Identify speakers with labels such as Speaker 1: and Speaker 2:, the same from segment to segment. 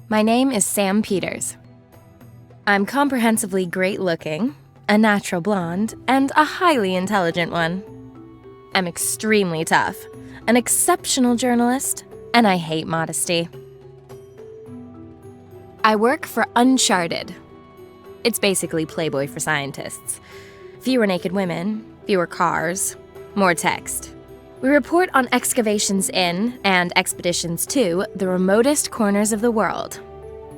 Speaker 1: My name is Sam Peters. I'm comprehensively great-looking, a natural blonde, and a highly intelligent one. I'm extremely tough, an exceptional journalist, and I hate modesty. I work for Uncharted. It's basically Playboy for scientists. Fewer naked women, fewer cars, more text. We report on excavations in, and expeditions to, the remotest corners of the world.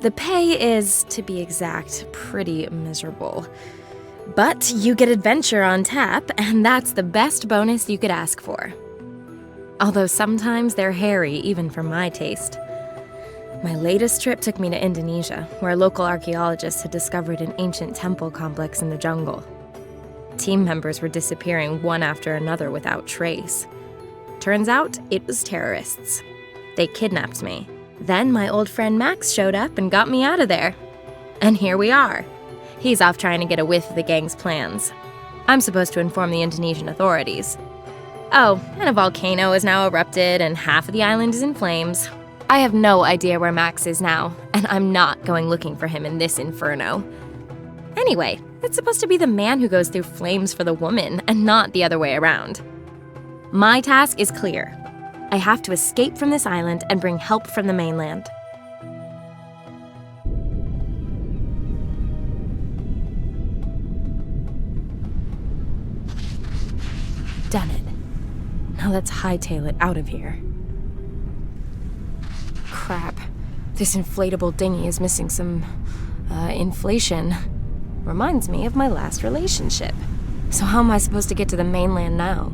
Speaker 1: The pay is, to be exact, pretty miserable. But you get adventure on tap, and that's the best bonus you could ask for. Although sometimes they're hairy, even for my taste. My latest trip took me to Indonesia, where local archaeologists had discovered an ancient temple complex in the jungle. Team members were disappearing one after another without trace. Turns out, it was terrorists. They kidnapped me. Then my old friend Max showed up and got me out of there. And here we are. He's off trying to get a whiff of the gang's plans. I'm supposed to inform the Indonesian authorities. Oh, and a volcano has now erupted and half of the island is in flames. I have no idea where Max is now, and I'm not going looking for him in this inferno. Anyway, it's supposed to be the man who goes through flames for the woman, and not the other way around. My task is clear. I have to escape from this island and bring help from the mainland. Done it. Now let's hightail it out of here. Crap. This inflatable dinghy is missing some, inflation. Reminds me of my last relationship. So how am I supposed to get to the mainland now?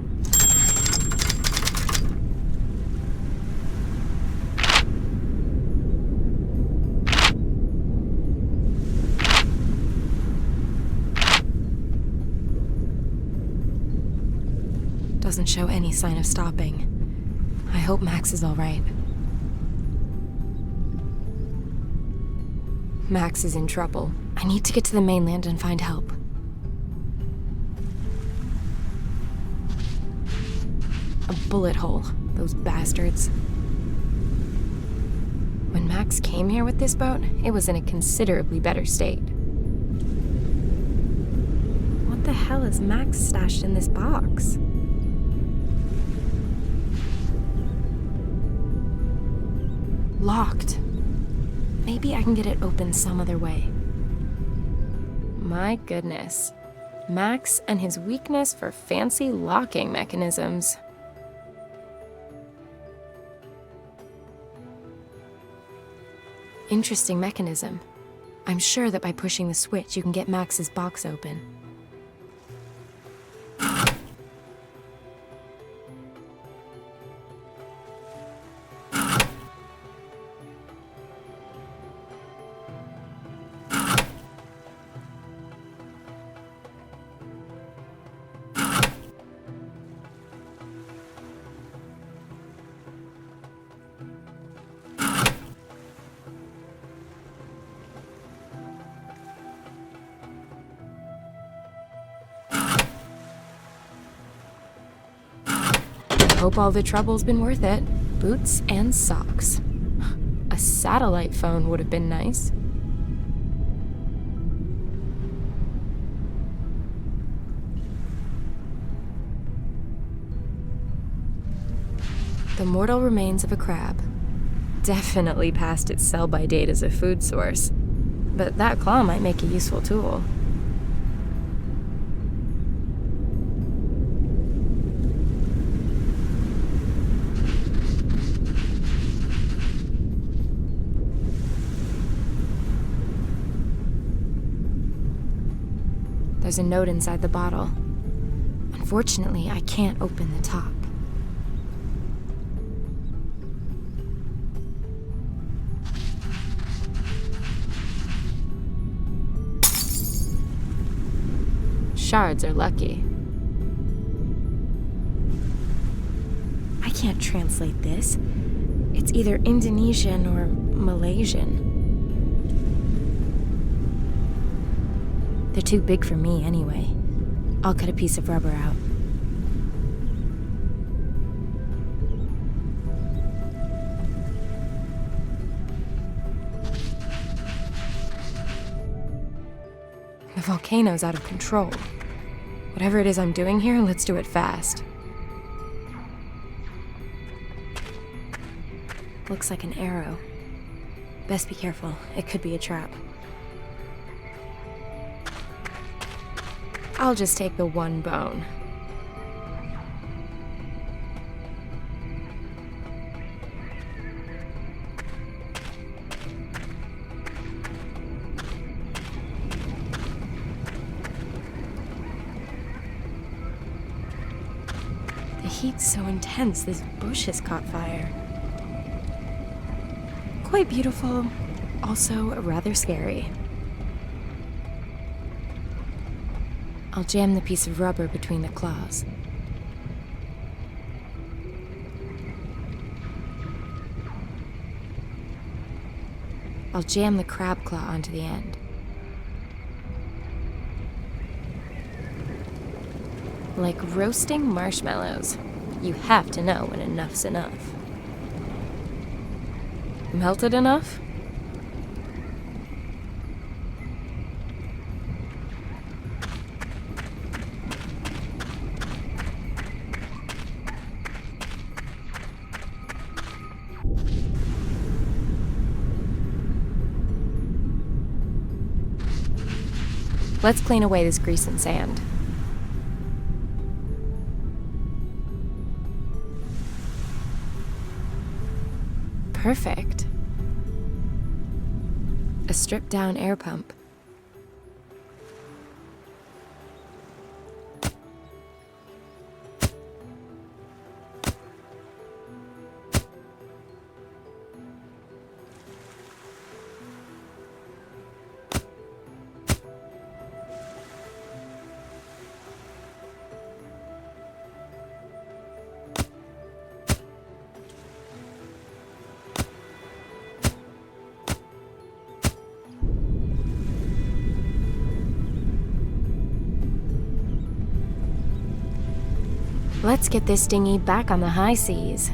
Speaker 1: Doesn't show any sign of stopping. I hope Max is all right. Max is in trouble. I need to get to the mainland and find help. A bullet hole, those bastards. When Max came here with this boat, it was in a considerably better state. What the hell is Max stashed in this box? Locked. Maybe I can get it open some other way. My goodness. Max and his weakness for fancy locking mechanisms. Interesting mechanism. I'm sure that by pushing the switch, you can get Max's box open. Hope all the trouble's been worth it. Boots and socks. A satellite phone would have been nice. The mortal remains of a crab. Definitely past its sell-by date as a food source. But that claw might make a useful tool. There's a note inside the bottle. Unfortunately, I can't open the top. Shards are lucky. I can't translate this. It's either Indonesian or Malaysian. They're too big for me anyway. I'll cut a piece of rubber out. The volcano's out of control. Whatever it is I'm doing here, let's do it fast. Looks like an arrow. Best be careful. It could be a trap. I'll just take the one bone. The heat's so intense, this bush has caught fire. Quite beautiful, also rather scary. I'll jam the piece of rubber between the claws. I'll jam the crab claw onto the end. Like roasting marshmallows. You have to know when enough's enough. Melted enough? Let's clean away this grease and sand. Perfect. A stripped-down air pump. Let's get this dinghy back on the high seas.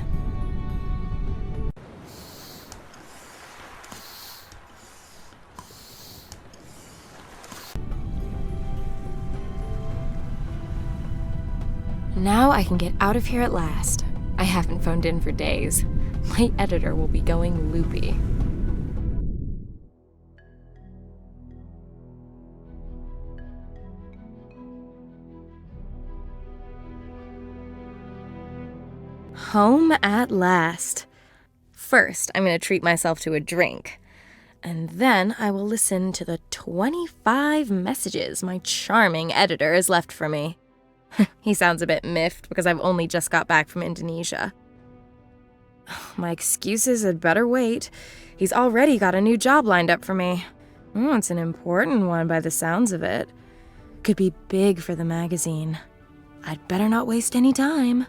Speaker 1: Now I can get out of here at last. I haven't phoned in for days. My editor will be going loopy. Home at last. First, I'm going to treat myself to a drink. And then I will listen to the 25 messages my charming editor has left for me. He sounds a bit miffed because I've only just got back from Indonesia. My excuses had better wait. He's already got a new job lined up for me. It's an important one by the sounds of it. Could be big for the magazine. I'd better not waste any time.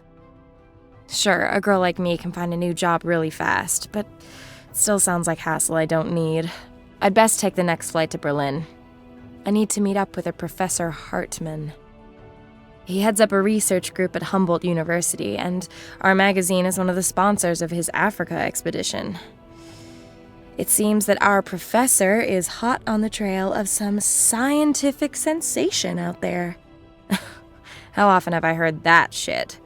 Speaker 1: Sure, a girl like me can find a new job really fast, but it still sounds like hassle I don't need. I'd best take the next flight to Berlin. I need to meet up with a Professor Hartman. He heads up a research group at Humboldt University, and our magazine is one of the sponsors of his Africa expedition. It seems that our professor is hot on the trail of some scientific sensation out there. How often have I heard that shit?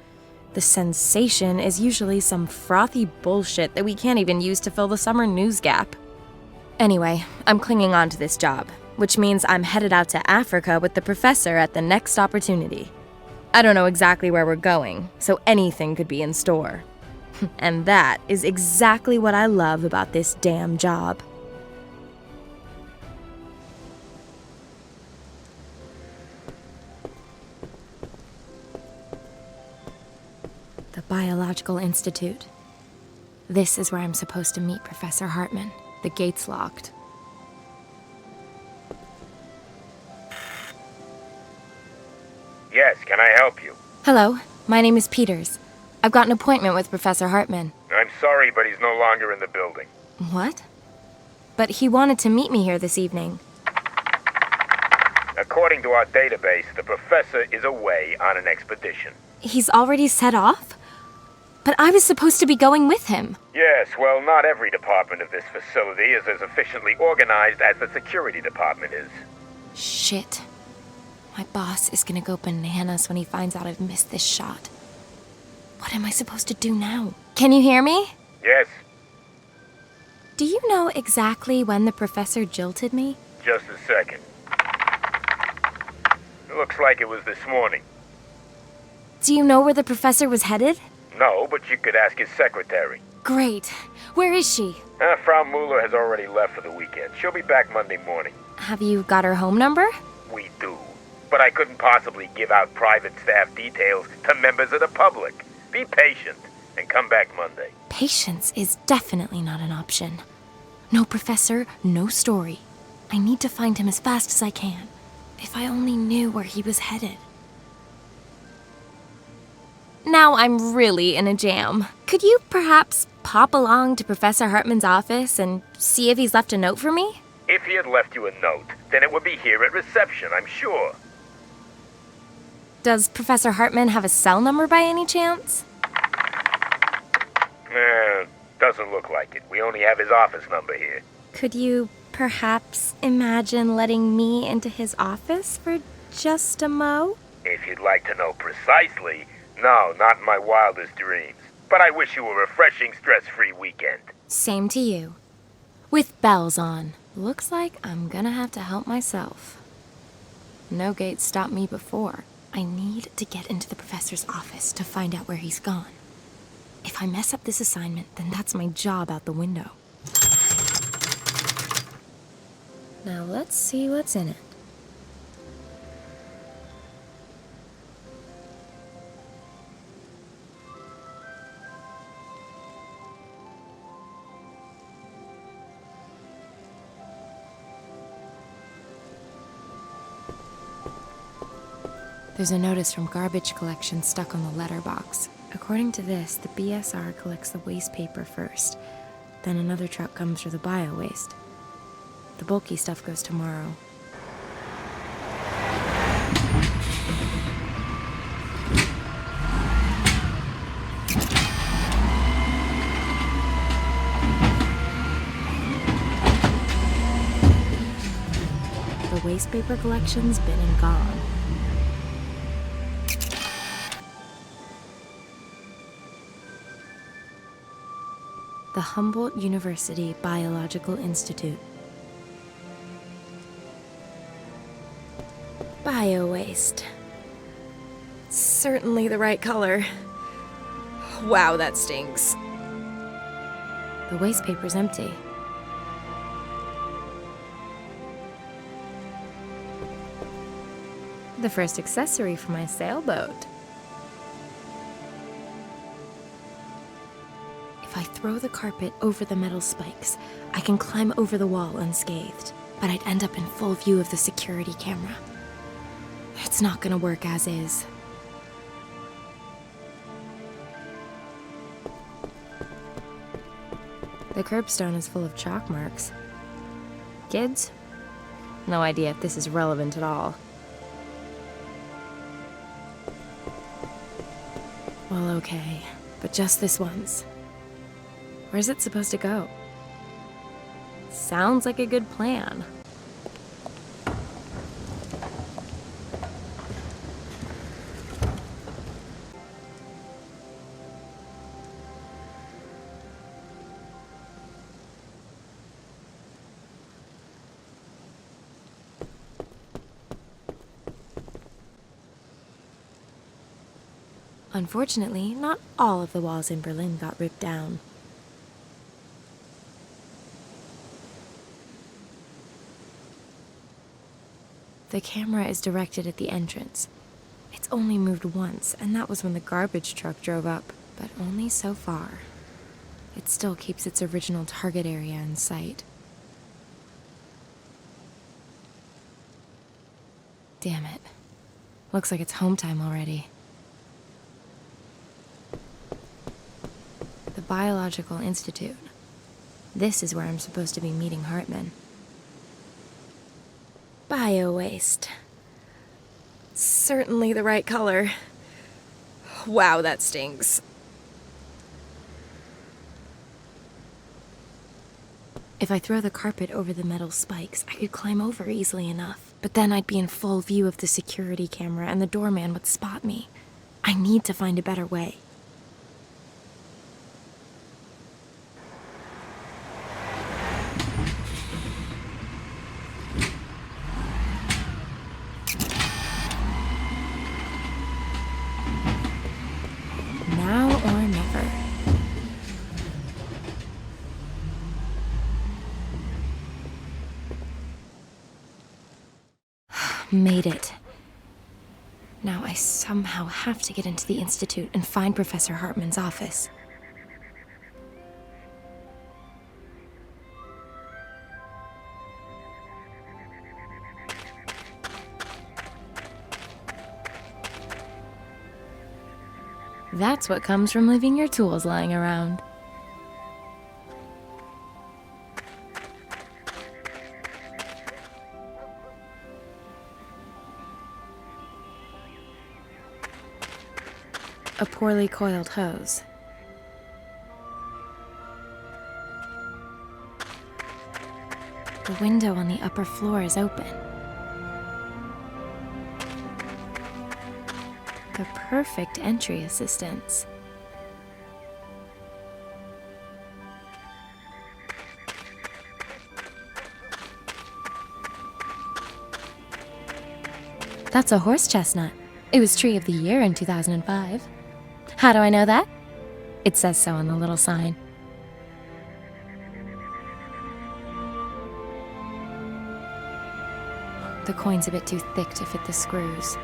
Speaker 1: The sensation is usually some frothy bullshit that we can't even use to fill the summer news gap. Anyway, I'm clinging on to this job, which means I'm headed out to Africa with the professor at the next opportunity. I don't know exactly where we're going, so anything could be in store. And that is exactly what I love about this damn job. The Biological Institute. This is where I'm supposed to meet Professor Hartman. The gate's locked.
Speaker 2: Yes, can I help you?
Speaker 1: Hello, my name is Peters. I've got an appointment with Professor Hartman.
Speaker 2: I'm sorry, but he's no longer in the building.
Speaker 1: What? But he wanted to meet me here this evening.
Speaker 2: According to our database, the professor is away on an expedition.
Speaker 1: He's already set off? But I was supposed to be going with him.
Speaker 2: Yes, well, not every department of this facility is as efficiently organized as the security department is.
Speaker 1: Shit. My boss is gonna go bananas when he finds out I've missed this shot. What am I supposed to do now? Can you hear me?
Speaker 2: Yes,
Speaker 1: Do you know exactly when the professor jilted me?
Speaker 2: just a second. It looks like it was this morning.
Speaker 1: Do you know where the professor was headed?
Speaker 2: No, but you could ask his secretary.
Speaker 1: Great. Where is she?
Speaker 2: Frau Mueller has already left for the weekend. She'll be back Monday morning.
Speaker 1: Have you got her home number?
Speaker 2: We do. But I couldn't possibly give out private staff details to members of the public. Be patient and come back Monday.
Speaker 1: Patience is definitely not an option. No professor, no story. I need to find him as fast as I can. If I only knew where he was headed. Now I'm really in a jam. Could you perhaps pop along to Professor Hartman's office and see if he's left a note for me?
Speaker 2: If he had left you a note, then it would be here at reception, I'm sure.
Speaker 1: Does Professor Hartman have a cell number by any chance?
Speaker 2: Doesn't look like it. We only have his office number here.
Speaker 1: Could you perhaps imagine letting me into his office for just a mo?
Speaker 2: If you'd like to know precisely, no, not in my wildest dreams. But I wish you a refreshing, stress-free weekend.
Speaker 1: Same to you. With bells on. Looks like I'm gonna have to help myself. No gate stopped me before. I need to get into the professor's office to find out where he's gone. If I mess up this assignment, then that's my job out the window. Now let's see what's in it. There's a notice from garbage collection stuck on the letterbox. According to this, the BSR collects the waste paper first. Then another truck comes for the bio-waste. The bulky stuff goes tomorrow. The waste paper collection's been and gone. The Humboldt University Biological Institute. Bio-waste. Certainly the right color. Wow, that stinks. The waste paper's empty. The first accessory for my sailboat. If I throw the carpet over the metal spikes, I can climb over the wall unscathed, but I'd end up in full view of the security camera. It's not gonna work as is. The curbstone is full of chalk marks. Kids? No idea if this is relevant at all. Well, okay, but just this once. Where's it supposed to go? Sounds like a good plan. Unfortunately, not all of the walls in Berlin got ripped down. The camera is directed at the entrance. It's only moved once, and that was when the garbage truck drove up, but only so far. It still keeps its original target area in sight. Damn it. Looks like it's home time already. The Biological Institute. This is where I'm supposed to be meeting Hartman. Bio-waste. Certainly the right color. Wow, that stinks. If I throw the carpet over the metal spikes, I could climb over easily enough. But then I'd be in full view of the security camera and the doorman would spot me. I need to find a better way. Now or never. Made it. Now I somehow have to get into the Institute and find Professor Hartman's office. That's what comes from leaving your tools lying around. A poorly coiled hose. The window on the upper floor is open. The perfect entry assistance. That's a horse chestnut. It was Tree of the Year in 2005. How do I know that? It says so on the little sign. The coin's a bit too thick to fit the screws.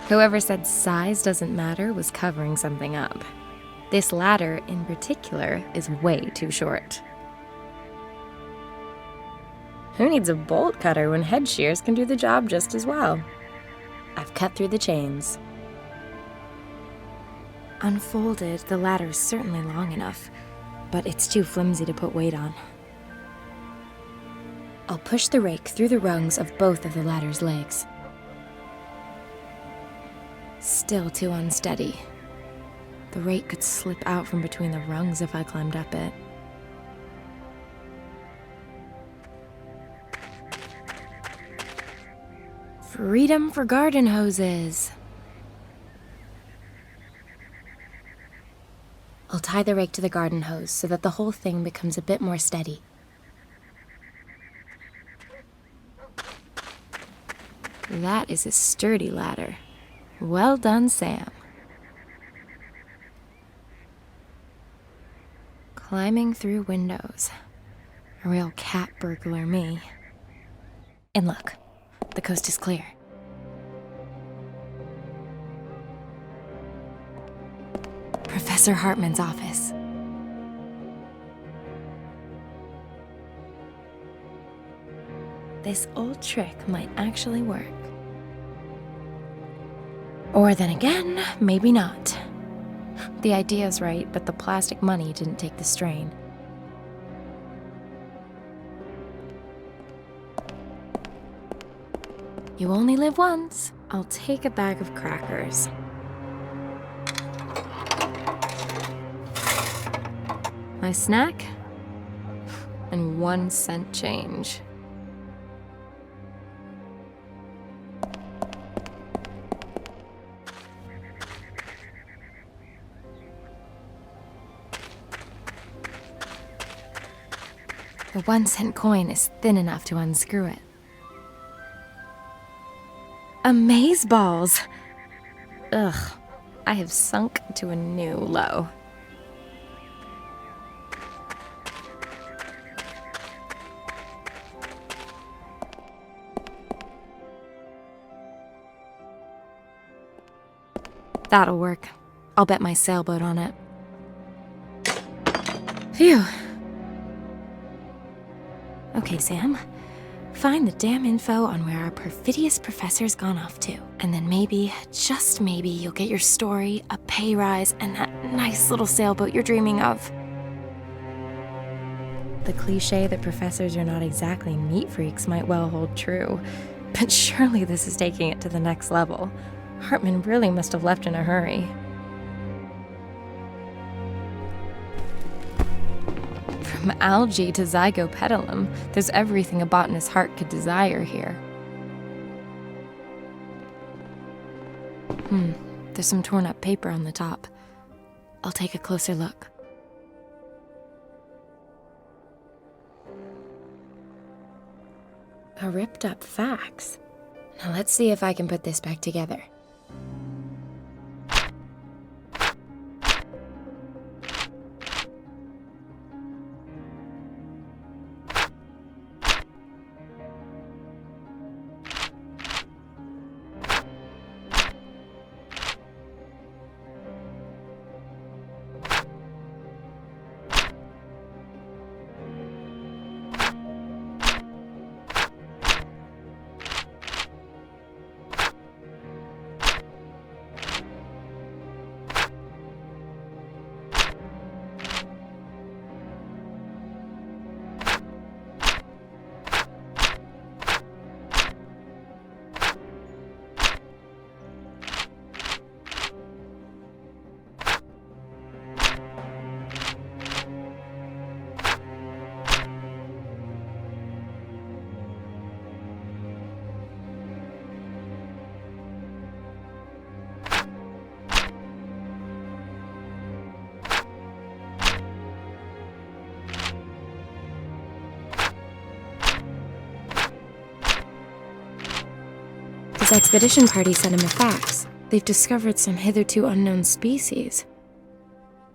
Speaker 1: Whoever said size doesn't matter was covering something up. This ladder, in particular, is way too short. Who needs a bolt cutter when head shears can do the job just as well? I've cut through the chains. Unfolded, the ladder's certainly long enough, but it's too flimsy to put weight on. I'll push the rake through the rungs of both of the ladder's legs. Still too unsteady. The rake could slip out from between the rungs if I climbed up it. Freedom for garden hoses. I'll tie the rake to the garden hose so that the whole thing becomes a bit more steady. That is a sturdy ladder. Well done, Sam. Climbing through windows. A real cat burglar me. And look, the coast is clear. Professor Hartman's office. This old trick might actually work. Or then again, maybe not. The idea's right, but the plastic money didn't take the strain. You only live once. I'll take a bag of crackers. My snack? And 1 cent change. The 1 cent coin is thin enough to unscrew it. Amazeballs! Ugh, I have sunk to a new low. That'll work. I'll bet my sailboat on it. Phew. Okay, Sam. Find the damn info on where our perfidious professor's gone off to. And then maybe, just maybe, you'll get your story, a pay rise, and that nice little sailboat you're dreaming of. The cliche that professors are not exactly neat freaks might well hold true. But surely this is taking it to the next level. Hartman really must have left in a hurry. From algae to zygopedilum, there's everything a botanist's heart could desire here. There's some torn up paper on the top. I'll take a closer look. A ripped up fax. Now let's see if I can put this back together. This expedition party sent him a fax. They've discovered some hitherto unknown species.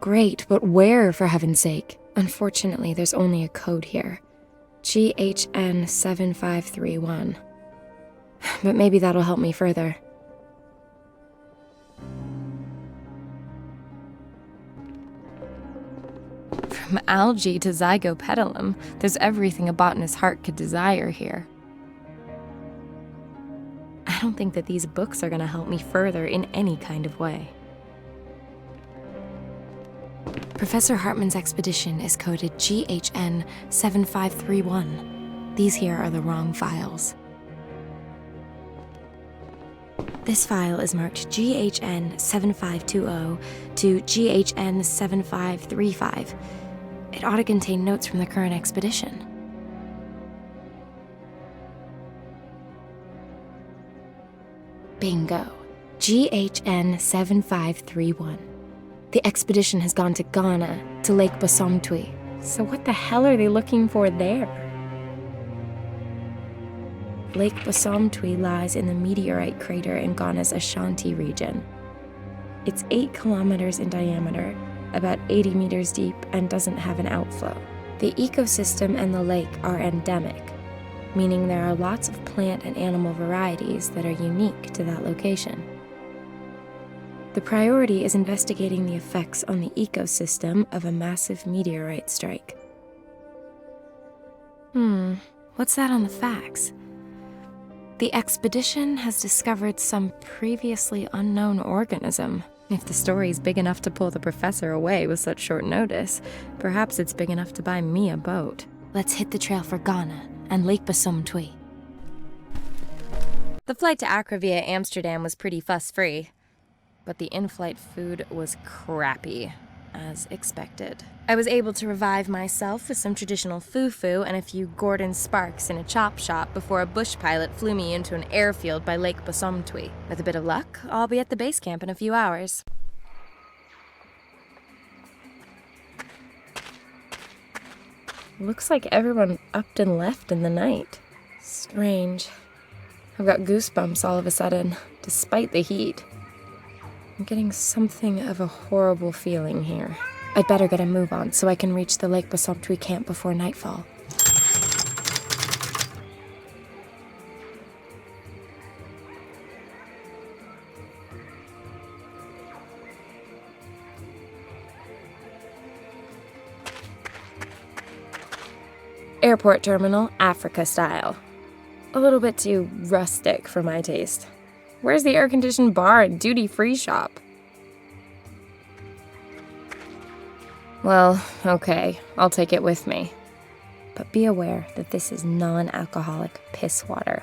Speaker 1: Great, but where, for heaven's sake? Unfortunately, there's only a code here. GHN 7531. But maybe that'll help me further. From algae to zygopedilum, there's everything a botanist's heart could desire here. I don't think that these books are going to help me further in any kind of way. Professor Hartman's expedition is coded GHN 7531. These here are the wrong files. This file is marked GHN 7520 to GHN 7535. It ought to contain notes from the current expedition. Bingo. GHN 7531. The expedition has gone to Ghana, to Lake Basomtwi. So what the hell are they looking for there? Lake Basomtwi lies in the meteorite crater in Ghana's Ashanti region. It's 8 kilometers in diameter, about 80 meters deep, and doesn't have an outflow. The ecosystem and the lake are endemic, meaning there are lots of plant and animal varieties that are unique to that location. The priority is investigating the effects on the ecosystem of a massive meteorite strike. What's that on the fax? The expedition has discovered some previously unknown organism. If the story's big enough to pull the professor away with such short notice, perhaps it's big enough to buy me a boat. Let's hit the trail for Ghana and Lake Basomtwi. The flight to Accra via Amsterdam was pretty fuss-free, but the in-flight food was crappy, as expected. I was able to revive myself with some traditional fufu and a few Gordon Sparks in a chop shop before a bush pilot flew me into an airfield by Lake Basomtwi. With a bit of luck, I'll be at the base camp in a few hours. Looks like everyone upped and left in the night. Strange. I've got goosebumps all of a sudden, despite the heat. I'm getting something of a horrible feeling here. I'd better get a move on so I can reach the Lake Basomtwi camp before nightfall. Airport terminal, Africa style. A little bit too rustic for my taste. Where's the air-conditioned bar and duty-free shop? Well, okay, I'll take it with me. But be aware that this is non-alcoholic piss water.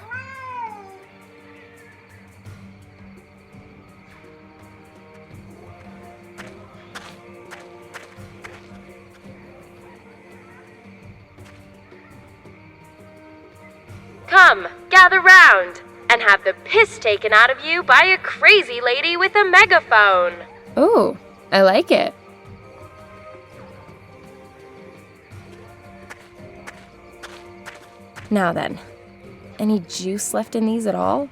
Speaker 1: Come, gather round, and have the piss taken out of you by a crazy lady with a megaphone. Ooh, I like it. Now then, any juice left in these at all?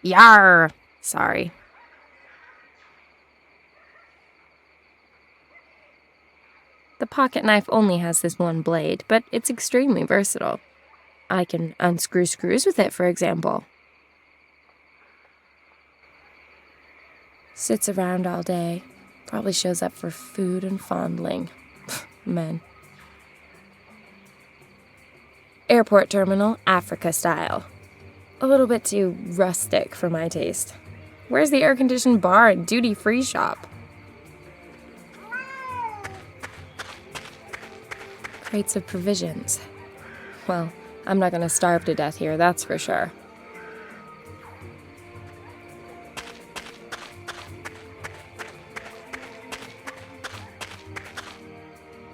Speaker 1: Yarr! Sorry. The pocket knife only has this one blade, but it's extremely versatile. I can unscrew screws with it, for example. Sits around all day. Probably shows up for food and fondling. Men. Airport terminal, Africa style. A little bit too rustic for my taste. Where's the air-conditioned bar and duty-free shop? Crates of provisions. Well, I'm not gonna starve to death here, that's for sure.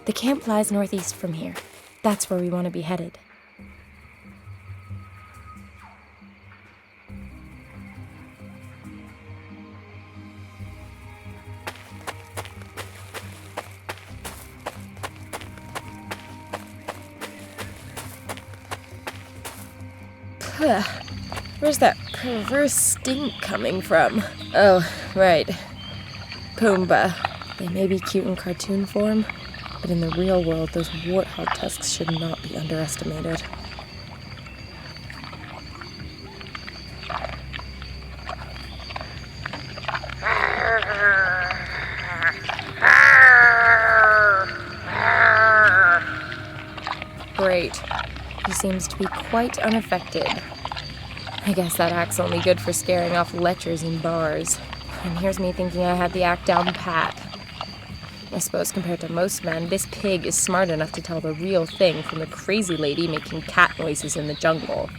Speaker 1: The camp lies northeast from here. That's where we want to be headed. Where's that perverse stink coming from? Oh, right. Pumbaa. They may be cute in cartoon form, but in the real world, those warthog tusks should not be underestimated. Great. He seems to be quite unaffected. I guess that act's only good for scaring off lechers in bars. And here's me thinking I had the act down pat. I suppose compared to most men, this pig is smart enough to tell the real thing from the crazy lady making cat noises in the jungle.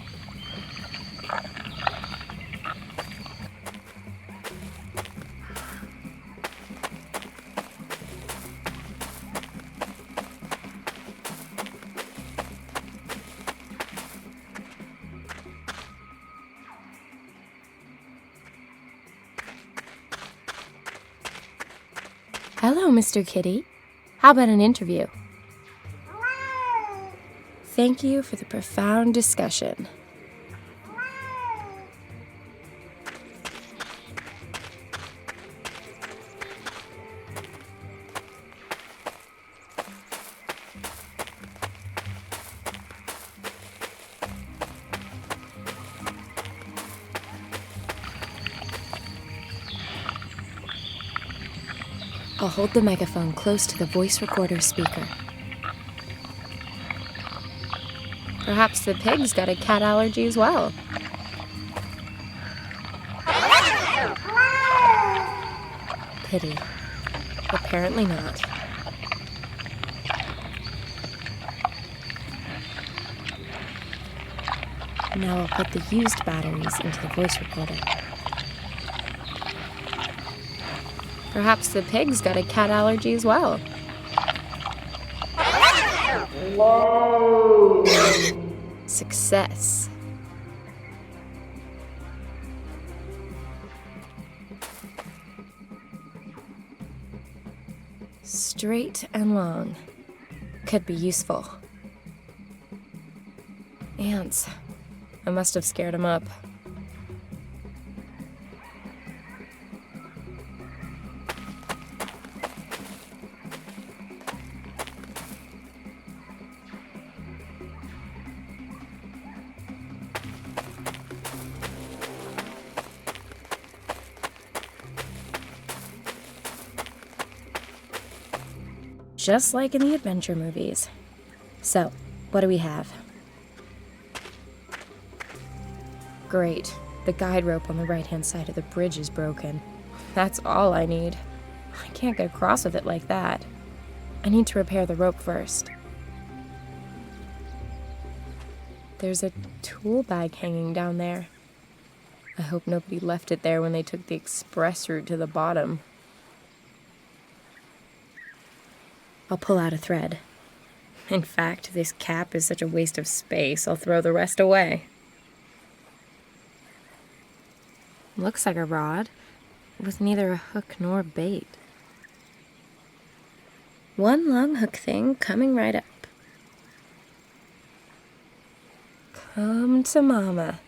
Speaker 1: Hello, Mr. Kitty. How about an interview? Thank you for the profound discussion. I'll hold the megaphone close to the voice recorder speaker. Perhaps the pig's got a cat allergy as well. Pity. Apparently not. Now I'll put the used batteries into the voice recorder. Perhaps the pig's got a cat allergy as well. Success. Straight and long. Could be useful. Ants. I must have scared him up. Just like in the adventure movies. So, what do we have? Great. The guide rope on the right-hand side of the bridge is broken. That's all I need. I can't get across with it like that. I need to repair the rope first. There's a tool bag hanging down there. I hope nobody left it there when they took the express route to the bottom. I'll pull out a thread. In fact, this cap is such a waste of space, I'll throw the rest away. Looks like a rod, with neither a hook nor bait. One long hook thing coming right up. Come to Mama.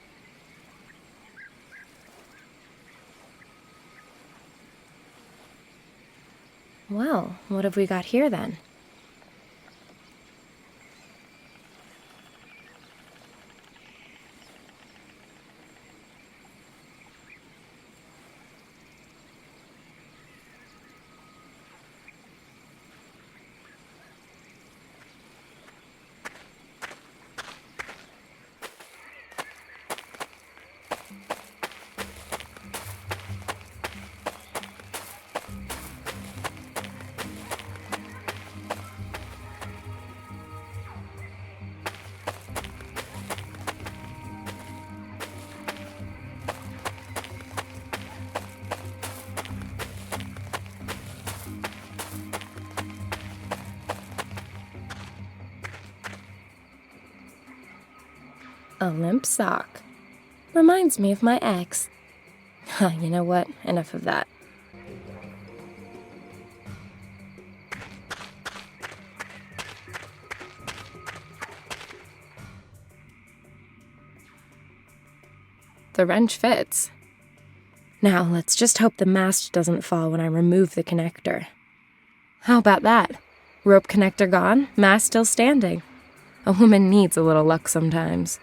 Speaker 1: Well, what have we got here then? A limp sock. Reminds me of my ex. You know what? Enough of that. The wrench fits. Now, let's just hope the mast doesn't fall when I remove the connector. How about that? Rope connector gone, mast still standing. A woman needs a little luck sometimes.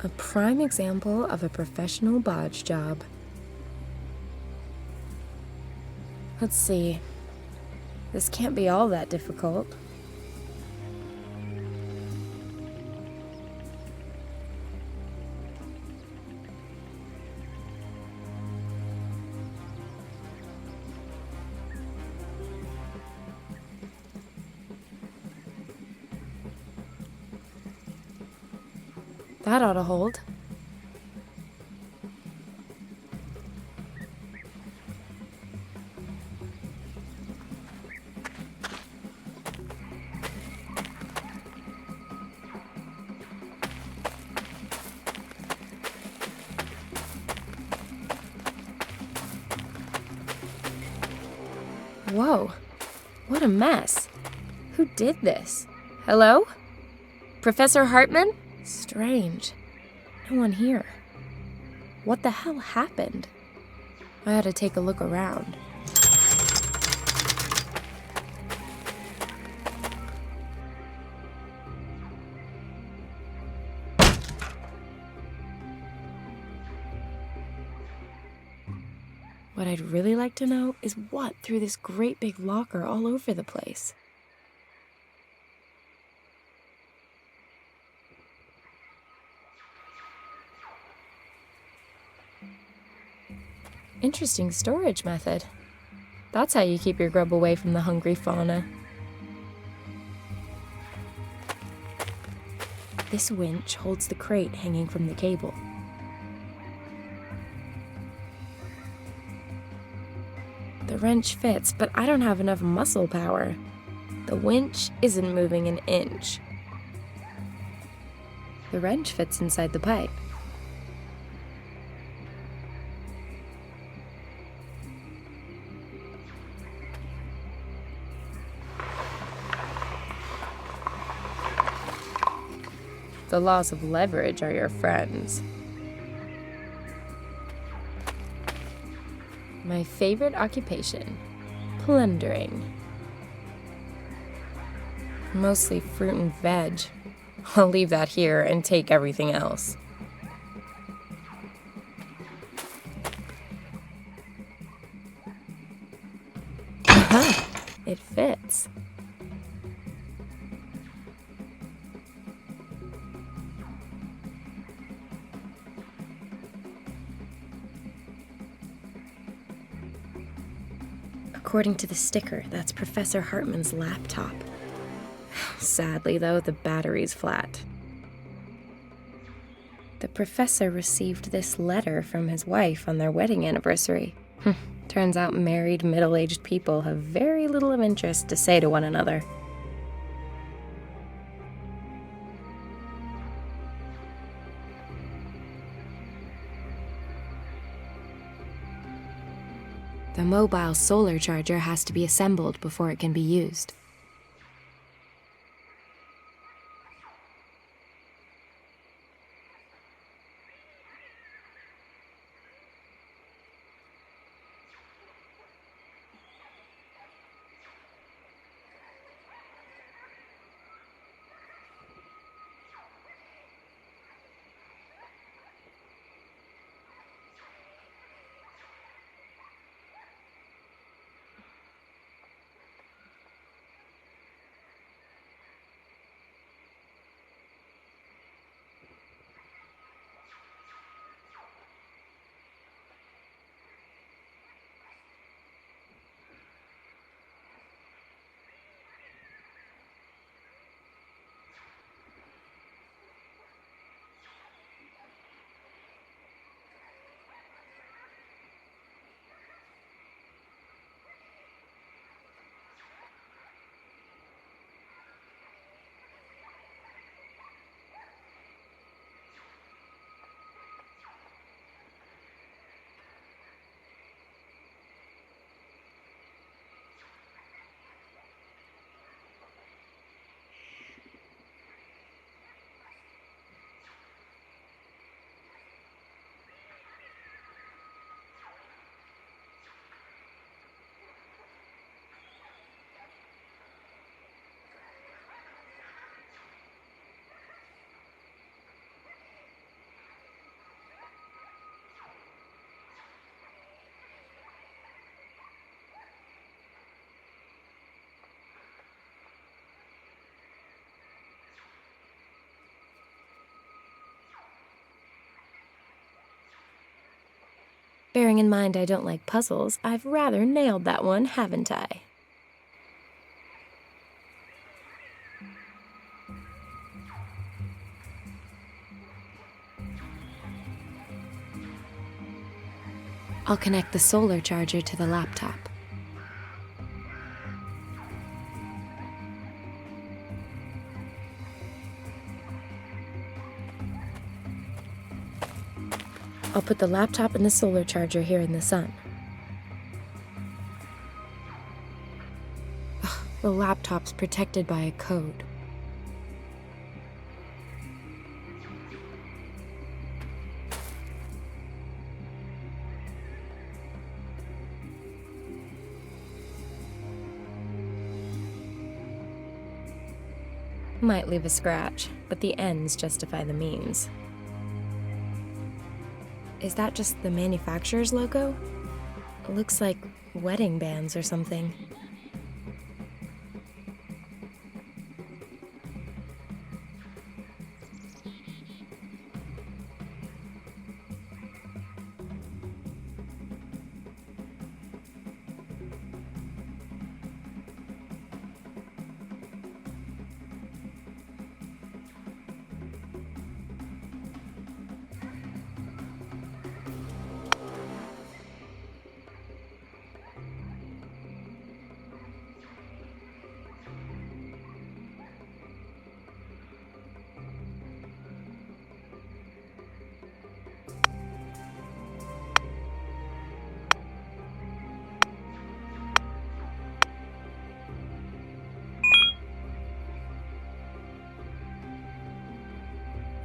Speaker 1: A prime example of a professional bodge job. Let's see. This can't be all that difficult. That ought to hold. Whoa, what a mess. Who did this? Hello? Professor Hartman? Strange. No one here. What the hell happened? I had to take a look around. What I'd really like to know is what threw this great big locker all over the place. Interesting storage method. That's how you keep your grub away from the hungry fauna. This winch holds the crate hanging from the cable. The wrench fits, but I don't have enough muscle power. The winch isn't moving an inch. The wrench fits inside the pipe. The laws of leverage are your friends. My favorite occupation, plundering. Mostly fruit and veg. I'll leave that here and take everything else. Aha! It fits. According to the sticker, that's Professor Hartman's laptop. Sadly, though, the battery's flat. The professor received this letter from his wife on their wedding anniversary. Turns out married, middle-aged people have very little of interest to say to one another. The mobile solar charger has to be assembled before it can be used. Bearing in mind I don't like puzzles, I've rather nailed that one, haven't I? I'll connect the solar charger to the laptop. I'll put the laptop and the solar charger here in the sun. Ugh, the laptop's protected by a code. Might leave a scratch, but the ends justify the means. Is that just the manufacturer's logo? It looks like wedding bands or something.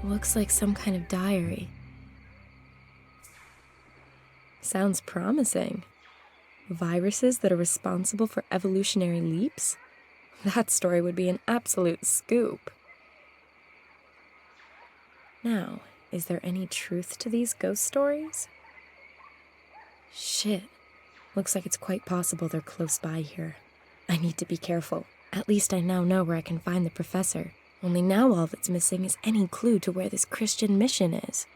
Speaker 1: Looks like some kind of diary. Sounds promising. Viruses that are responsible for evolutionary leaps? That story would be an absolute scoop. Now, is there any truth to these ghost stories? Shit. Looks like it's quite possible they're close by here. I need to be careful. At least I now know where I can find the professor. Only now all that's missing is any clue to where this Christian mission is.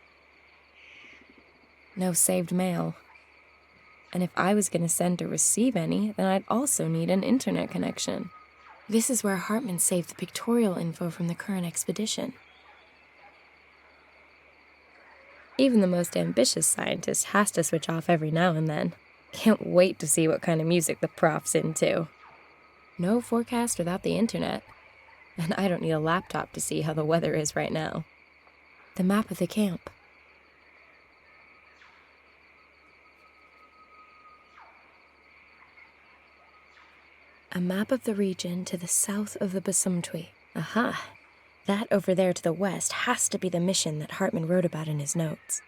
Speaker 1: No saved mail. And if I was going to send or receive any, then I'd also need an internet connection. This is where Hartman saved the pictorial info from the current expedition. Even the most ambitious scientist has to switch off every now and then. Can't wait to see what kind of music the prof's into. No forecast without the internet. And I don't need a laptop to see how the weather is right now. The map of the camp. A map of the region to the south of the Basumtwi. Aha! That over there to the west has to be the mission that Hartman wrote about in his notes.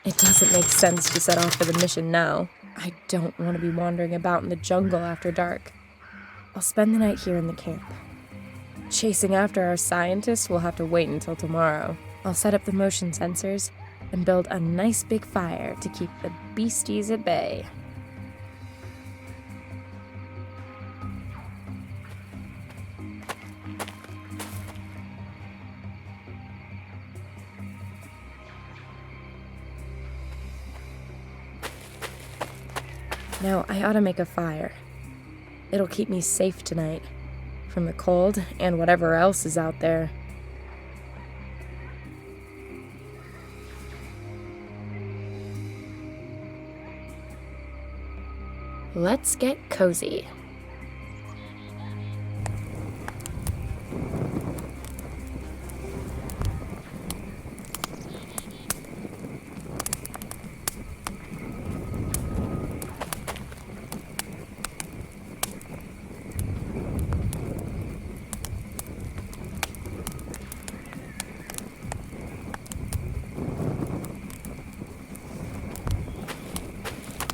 Speaker 1: It doesn't make sense to set off for the mission now. I don't want to be wandering about in the jungle after dark. I'll spend the night here in the camp. Chasing after our scientists will have to wait until tomorrow. I'll set up the motion sensors and build a nice big fire to keep the beasties at bay. Now, I ought to make a fire. It'll keep me safe tonight, from the cold and whatever else is out there. Let's get cozy.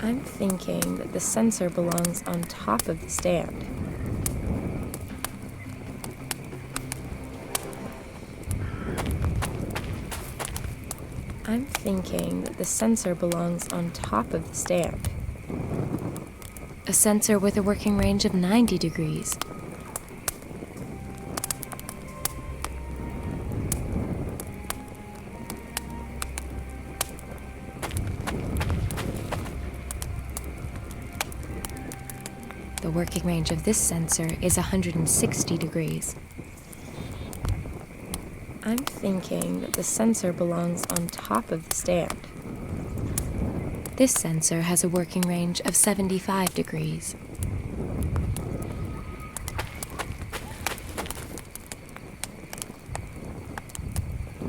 Speaker 1: I'm thinking that the sensor belongs on top of the stand. I'm thinking that the sensor belongs on top of the stand. A sensor with a working range of 90 degrees. The working range of this sensor is 160 degrees. I'm thinking that the sensor belongs on top of the stand. This sensor has a working range of 75 degrees.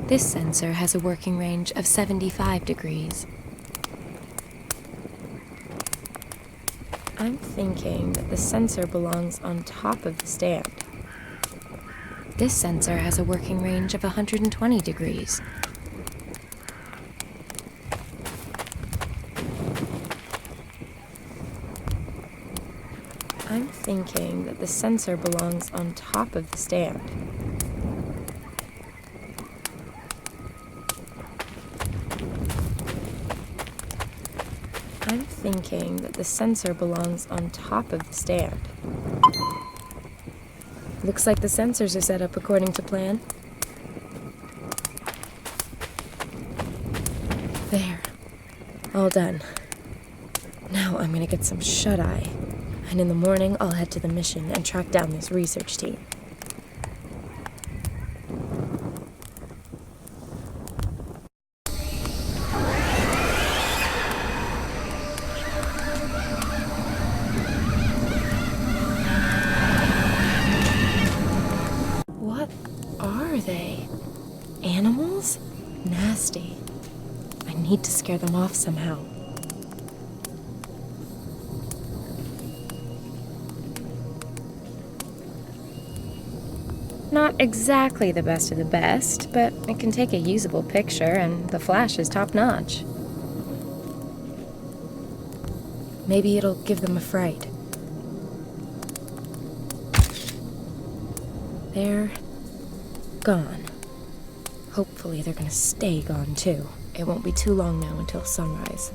Speaker 1: This sensor has a working range of 75 degrees. I'm thinking that the sensor belongs on top of the stand. This sensor has a working range of 120 degrees. I'm thinking that the sensor belongs on top of the stand. I'm thinking that the sensor belongs on top of the stand. Looks like the sensors are set up according to plan. There. All done. Now I'm gonna get some shut-eye. And in the morning, I'll head to the mission and track down this research team. What are they? Animals? Nasty. I need to scare them off somehow. Not exactly the best of the best, but it can take a usable picture, and the flash is top-notch. Maybe it'll give them a fright. They're gone. Hopefully they're gonna stay gone, too. It won't be too long now until sunrise.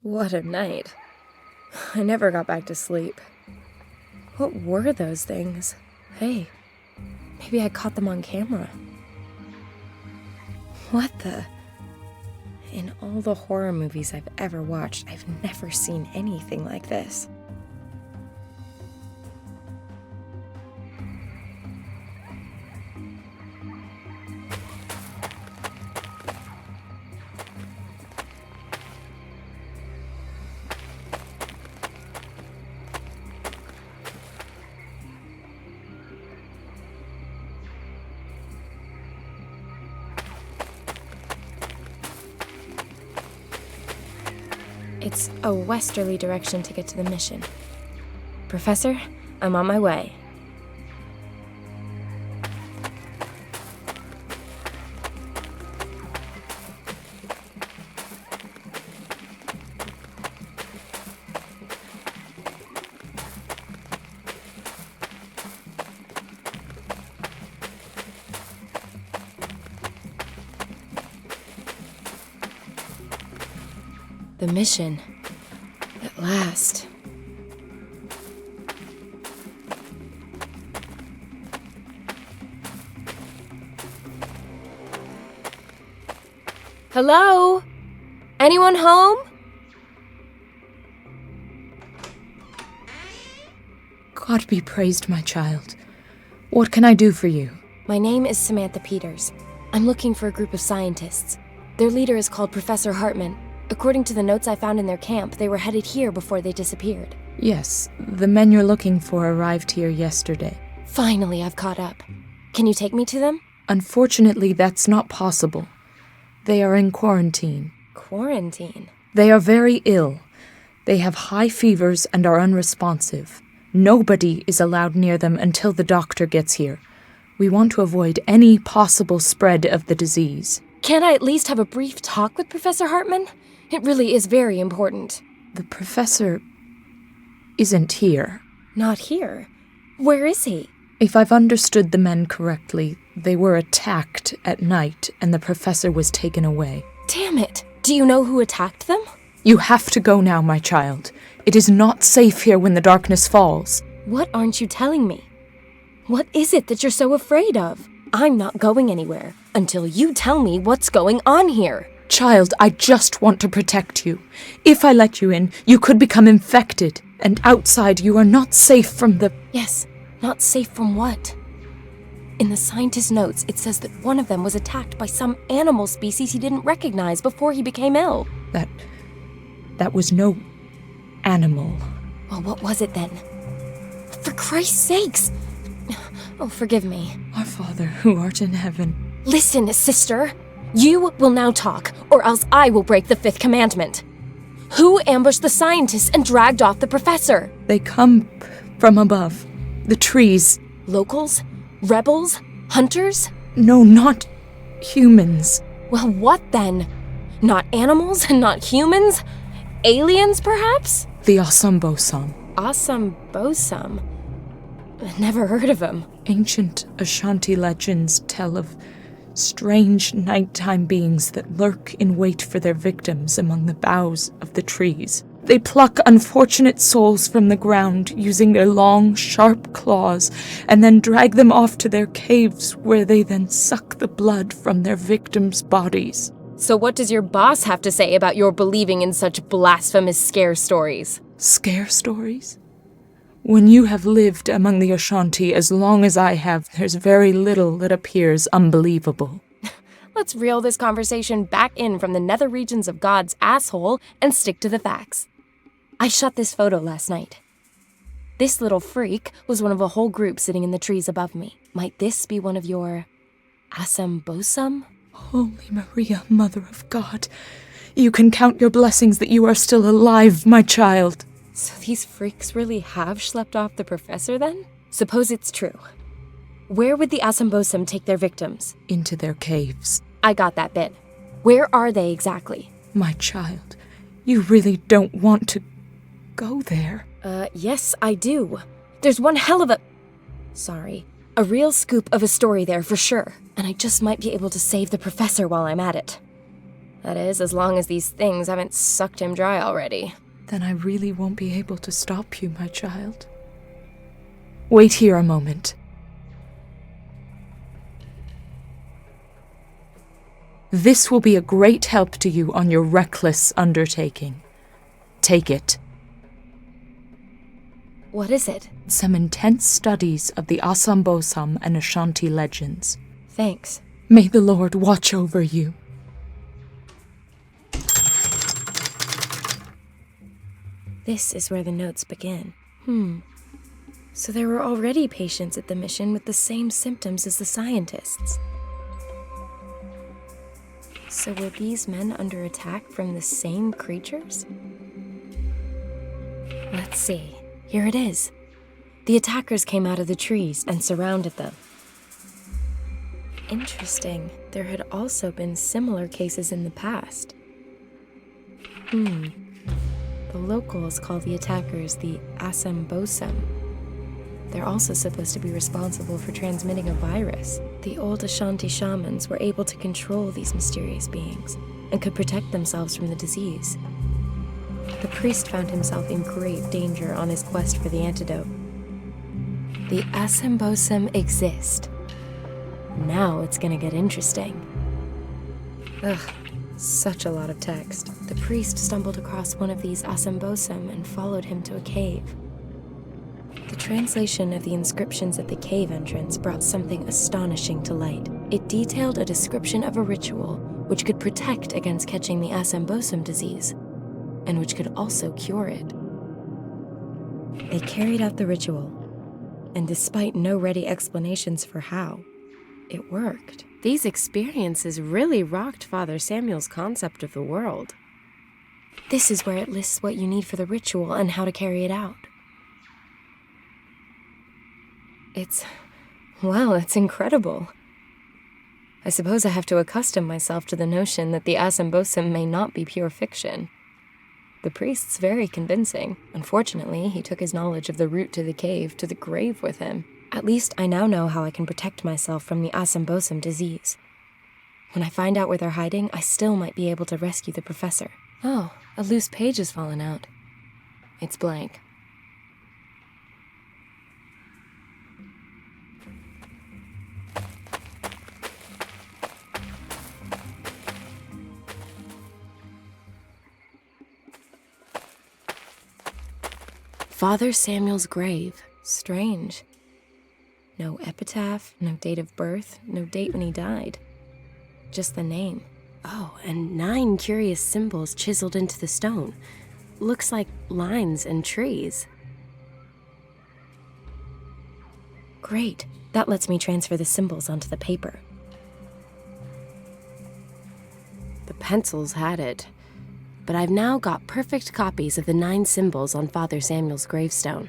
Speaker 1: What a night. I never got back to sleep. What were those things? Hey, maybe I caught them on camera. What the? In all the horror movies I've ever watched, I've never seen anything like this. It's a westerly direction to get to the mission. Professor, I'm on my way. The mission. At last. Hello? Anyone home?
Speaker 3: God be praised, my child. What can I do for you?
Speaker 1: My name is Samantha Peters. I'm looking for a group of scientists. Their leader is called Professor Hartman. According to the notes I found in their camp, they were headed here before they disappeared.
Speaker 3: Yes, the men you're looking for arrived here yesterday.
Speaker 1: Finally, I've caught up. Can you take me to them?
Speaker 3: Unfortunately, that's not possible. They are in quarantine.
Speaker 1: Quarantine?
Speaker 3: They are very ill. They have high fevers and are unresponsive. Nobody is allowed near them until the doctor gets here. We want to avoid any possible spread of the disease.
Speaker 1: Can't I at least have a brief talk with Professor Hartman? It really is very important.
Speaker 3: The professor isn't here.
Speaker 1: Not here? Where is he?
Speaker 3: If I've understood the men correctly, they were attacked at night and the professor was taken away.
Speaker 1: Damn it! Do you know who attacked them?
Speaker 3: You have to go now, my child. It is not safe here when the darkness falls.
Speaker 1: What aren't you telling me? What is it that you're so afraid of? I'm not going anywhere until you tell me what's going on here.
Speaker 3: Child, I just want to protect you. If I let you in, you could become infected. And outside, you are not safe from the...
Speaker 1: Yes, not safe from what? In the scientist's notes, it says that one of them was attacked by some animal species he didn't recognize before he became ill.
Speaker 3: That was no animal.
Speaker 1: Well, what was it then? For Christ's sakes! Oh, forgive me.
Speaker 3: Our Father, who art in heaven.
Speaker 1: Listen, sister. You will now talk, or else I will break the fifth commandment. Who ambushed the scientists and dragged off the professor?
Speaker 3: They come from above. The trees.
Speaker 1: Locals? Rebels? Hunters?
Speaker 3: No, not humans.
Speaker 1: Well, what then? Not animals and not humans? Aliens, perhaps?
Speaker 3: The Asambosam.
Speaker 1: Asambosam? Never heard of him.
Speaker 3: Ancient Ashanti legends tell of strange nighttime beings that lurk in wait for their victims among the boughs of the trees. They pluck unfortunate souls from the ground using their long, sharp claws and then drag them off to their caves where they then suck the blood from their victims' bodies.
Speaker 1: So what does your boss have to say about your believing in such blasphemous scare stories?
Speaker 3: Scare stories? When you have lived among the Ashanti as long as I have, there's very little that appears unbelievable.
Speaker 1: Let's reel this conversation back in from the nether regions of God's asshole and stick to the facts. I shot this photo last night. This little freak was one of a whole group sitting in the trees above me. Might this be one of your Asambosam?
Speaker 3: Holy Maria, Mother of God, you can count your blessings that you are still alive, my child.
Speaker 1: So these freaks really have schlepped off the professor then? Suppose it's true. Where would the Asambosum take their victims?
Speaker 3: Into their caves.
Speaker 1: I got that bit. Where are they exactly?
Speaker 3: My child, you really don't want to go there.
Speaker 1: Yes, I do. There's one hell of a... Sorry. A real scoop of a story there for sure. And I just might be able to save the professor while I'm at it. That is, as long as these things haven't sucked him dry already.
Speaker 3: Then I really won't be able to stop you, my child. Wait here a moment. This will be a great help to you on your reckless undertaking. Take it.
Speaker 1: What is it?
Speaker 3: Some intense studies of the Asambosam and Ashanti legends.
Speaker 1: Thanks.
Speaker 3: May the Lord watch over you.
Speaker 1: This is where the notes begin. So there were already patients at the mission with the same symptoms as the scientists. So were these men under attack from the same creatures? Let's see. Here it is. The attackers came out of the trees and surrounded them. Interesting. There had also been similar cases in the past. The locals call the attackers the Asambosum. They're also supposed to be responsible for transmitting a virus. The old Ashanti shamans were able to control these mysterious beings and could protect themselves from the disease. The priest found himself in grave danger on his quest for the antidote. The Asambosum exist. Now it's gonna get interesting. Ugh, such a lot of text. The priest stumbled across one of these Asambosum and followed him to a cave. The translation of the inscriptions at the cave entrance brought something astonishing to light. It detailed a description of a ritual which could protect against catching the Asambosum disease, and which could also cure it. They carried out the ritual, and despite no ready explanations for how, it worked. These experiences really rocked Father Samuel's concept of the world. This is where it lists what you need for the ritual and how to carry it out. It's incredible. I suppose I have to accustom myself to the notion that the Asambosum may not be pure fiction. The priest's very convincing. Unfortunately, he took his knowledge of the route to the cave to the grave with him. At least I now know how I can protect myself from the Asambosum disease. When I find out where they're hiding, I still might be able to rescue the professor. Oh, a loose page has fallen out. It's blank. Father Samuel's grave. Strange. No epitaph, no date of birth, no date when he died. Just the name. Oh, and 9 curious symbols chiseled into the stone. Looks like lines and trees. Great. That lets me transfer the symbols onto the paper. The pencils had it. But I've now got perfect copies of the 9 symbols on Father Samuel's gravestone.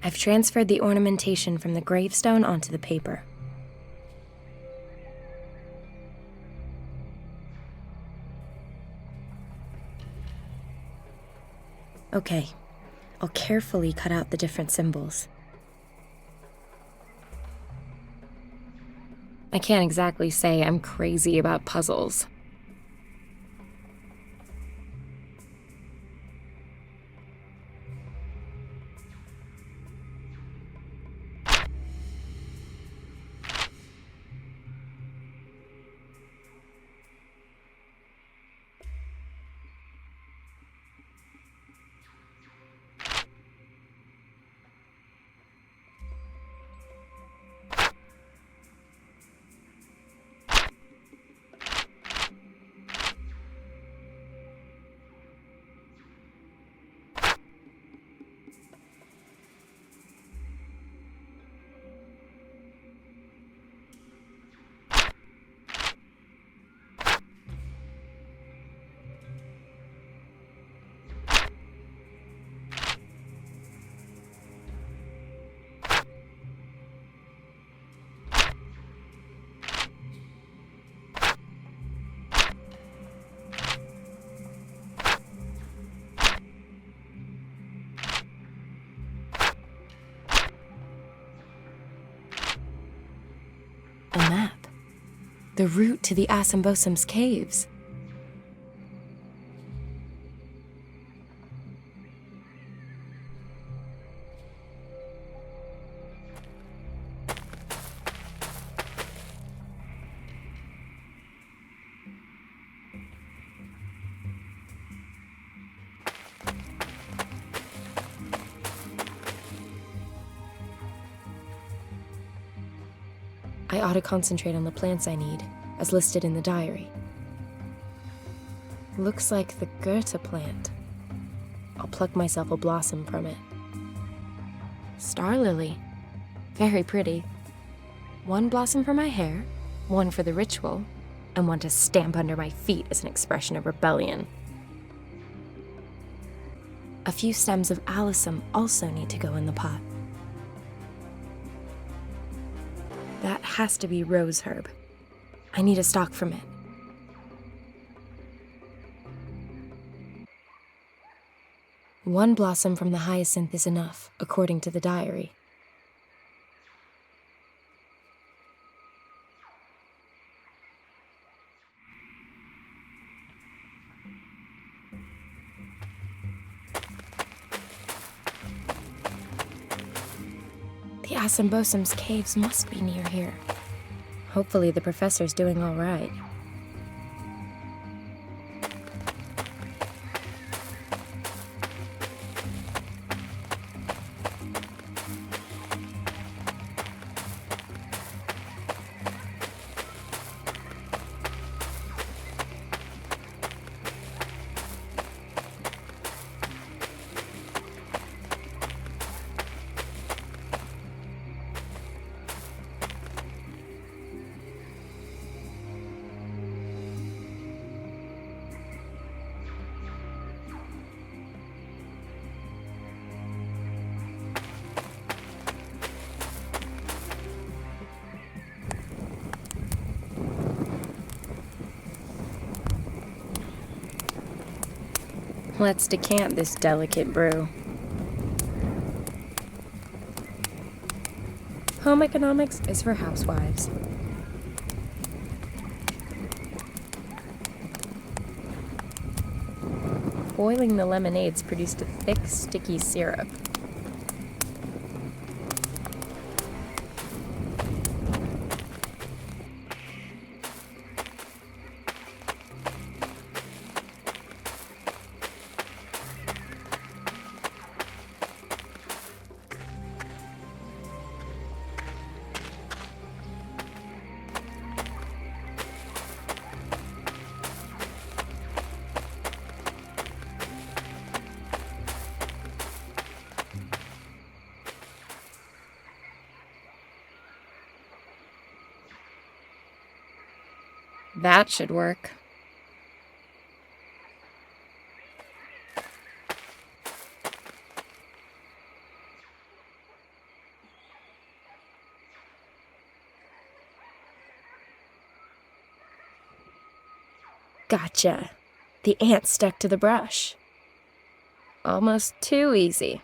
Speaker 1: I've transferred the ornamentation from the gravestone onto the paper. Okay, I'll carefully cut out the different symbols. I can't exactly say I'm crazy about puzzles. A map. The route to the Asambosum's caves. I ought to concentrate on the plants I need, as listed in the diary. Looks like the Goethe plant. I'll pluck myself a blossom from it. Star lily. Very pretty. One blossom for my hair, one for the ritual, and one to stamp under my feet as an expression of rebellion. A few stems of alyssum also need to go in the pot. That has to be rose herb. I need a stalk from it. One blossom from the hyacinth is enough, according to the diary. The Asambosum's caves must be near here. Hopefully the professor's doing all right. Let's decant this delicate brew. Home economics is for housewives. Boiling the lemonades produced a thick, sticky syrup. That should work. Gotcha. The ant stuck to the brush. Almost too easy.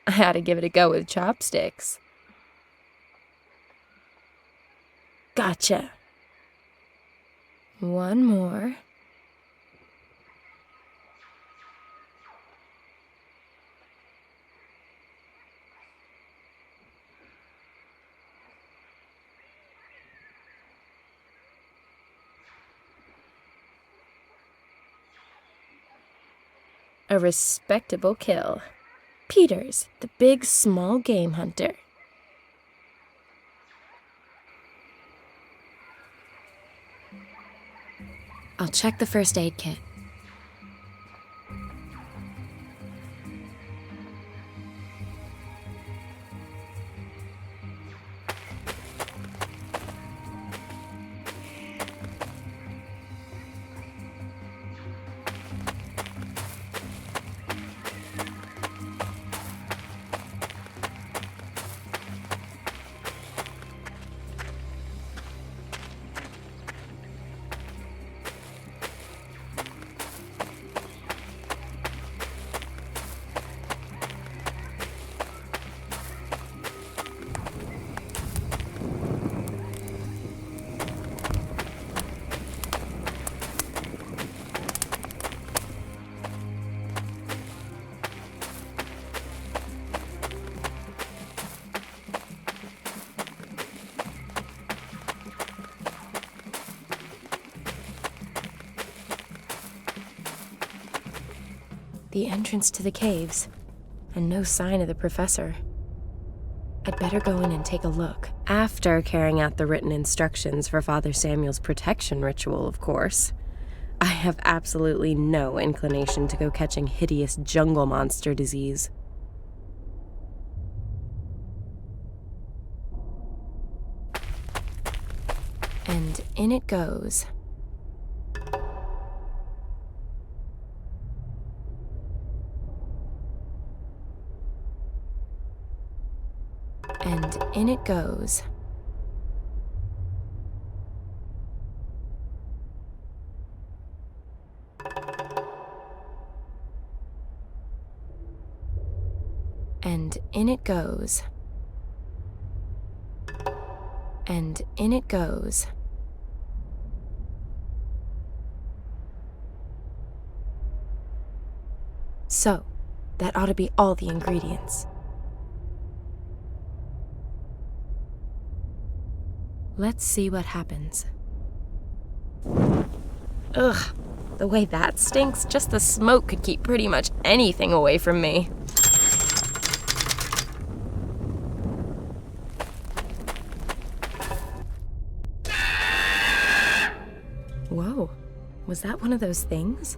Speaker 1: I had to give it a go with chopsticks. Gotcha. One more. A respectable kill. Peters, the big small game hunter. I'll check the first aid kit. The entrance to the caves, and no sign of the professor. I'd better go in and take a look. After carrying out the written instructions for Father Samuel's protection ritual, of course. I have absolutely no inclination to go catching hideous jungle monster disease. And in it goes. And in it goes. And in it goes. And in it goes. So, that ought to be all the ingredients. Let's see what happens. Ugh, the way that stinks, just the smoke could keep pretty much anything away from me. Whoa, was that one of those things?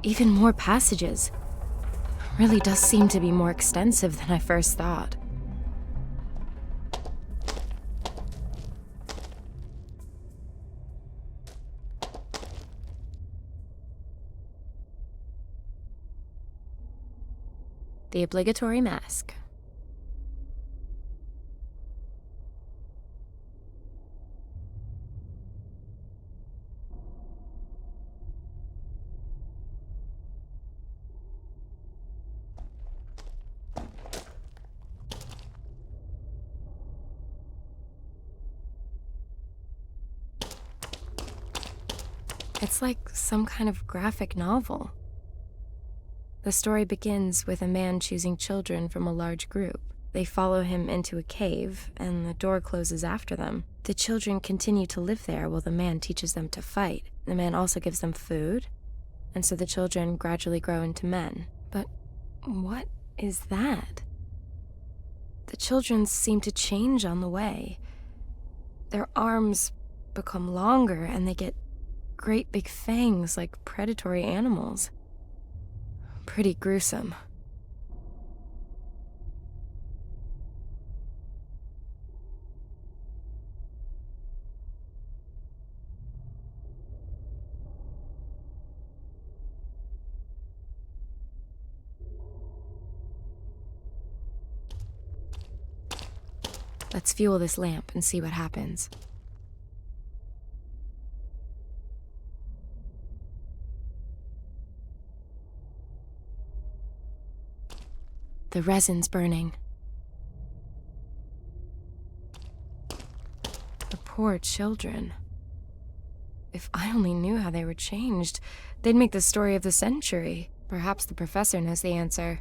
Speaker 1: Even more passages. Really does seem to be more extensive than I first thought. The obligatory mask. It's like some kind of graphic novel. The story begins with a man choosing children from a large group. They follow him into a cave, and the door closes after them. The children continue to live there while the man teaches them to fight. The man also gives them food, and so the children gradually grow into men. But what is that? The children seem to change on the way. Their arms become longer, and they get great big fangs like predatory animals. Pretty gruesome. Let's fuel this lamp and see what happens. The resin's burning. The poor children. If I only knew how they were changed, they'd make the story of the century. Perhaps the professor knows the answer.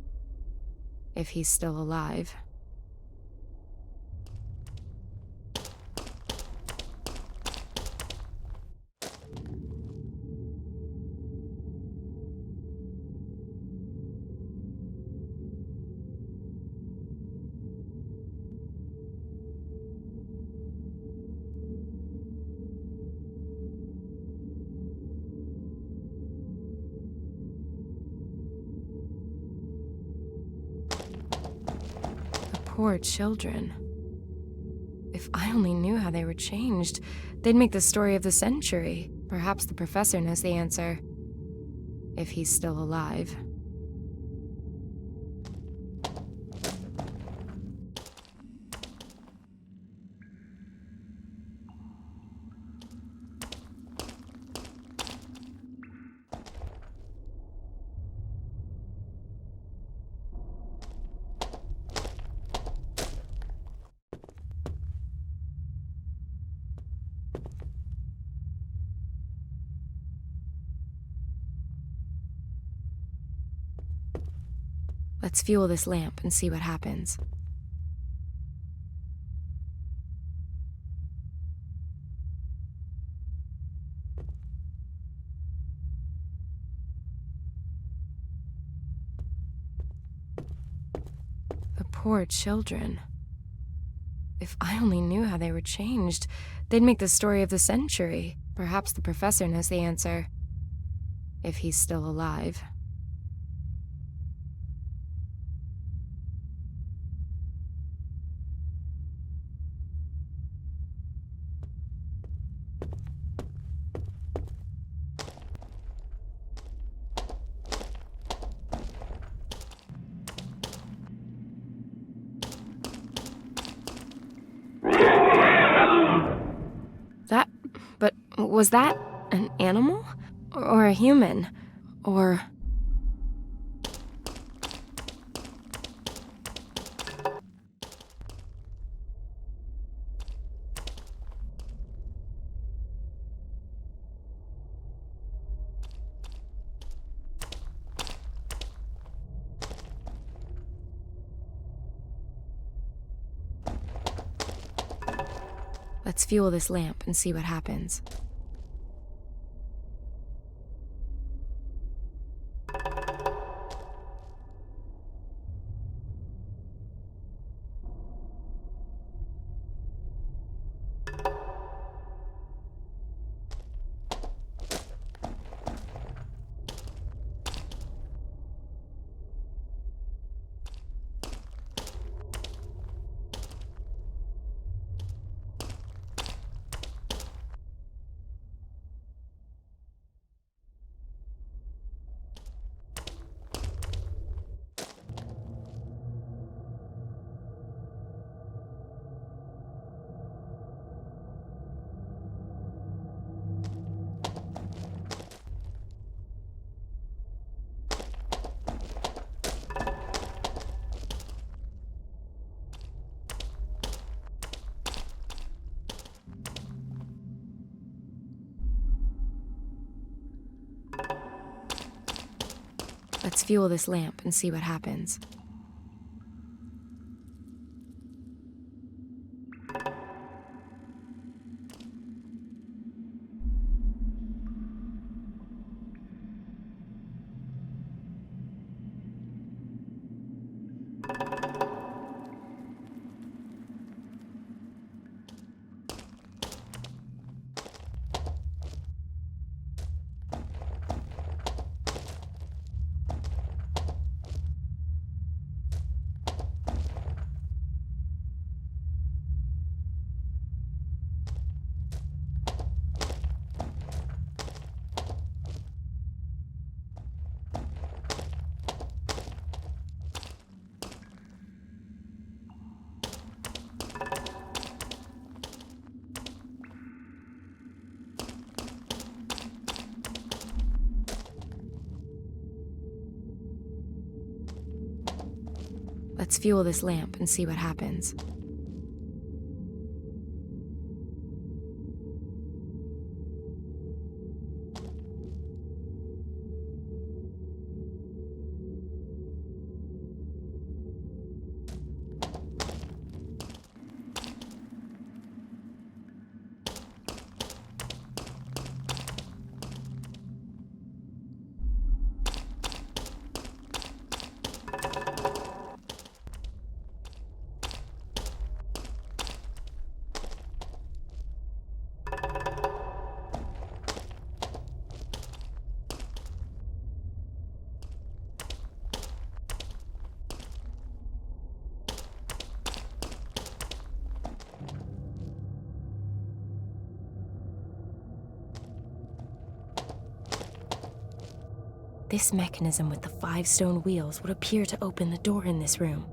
Speaker 1: If he's still alive. Poor children. If I only knew how they were changed, they'd make the story of the century. Perhaps the professor knows the answer. If he's still alive. Let's fuel this lamp and see what happens. The poor children. If I only knew how they were changed, they'd make the story of the century. Perhaps the professor knows the answer. If he's still alive. But was that an animal? Or a human? Or... Let's fuel this lamp and see what happens. Let's fuel this lamp and see what happens. Let's fuel this lamp and see what happens. This mechanism with the 5 stone wheels would appear to open the door in this room.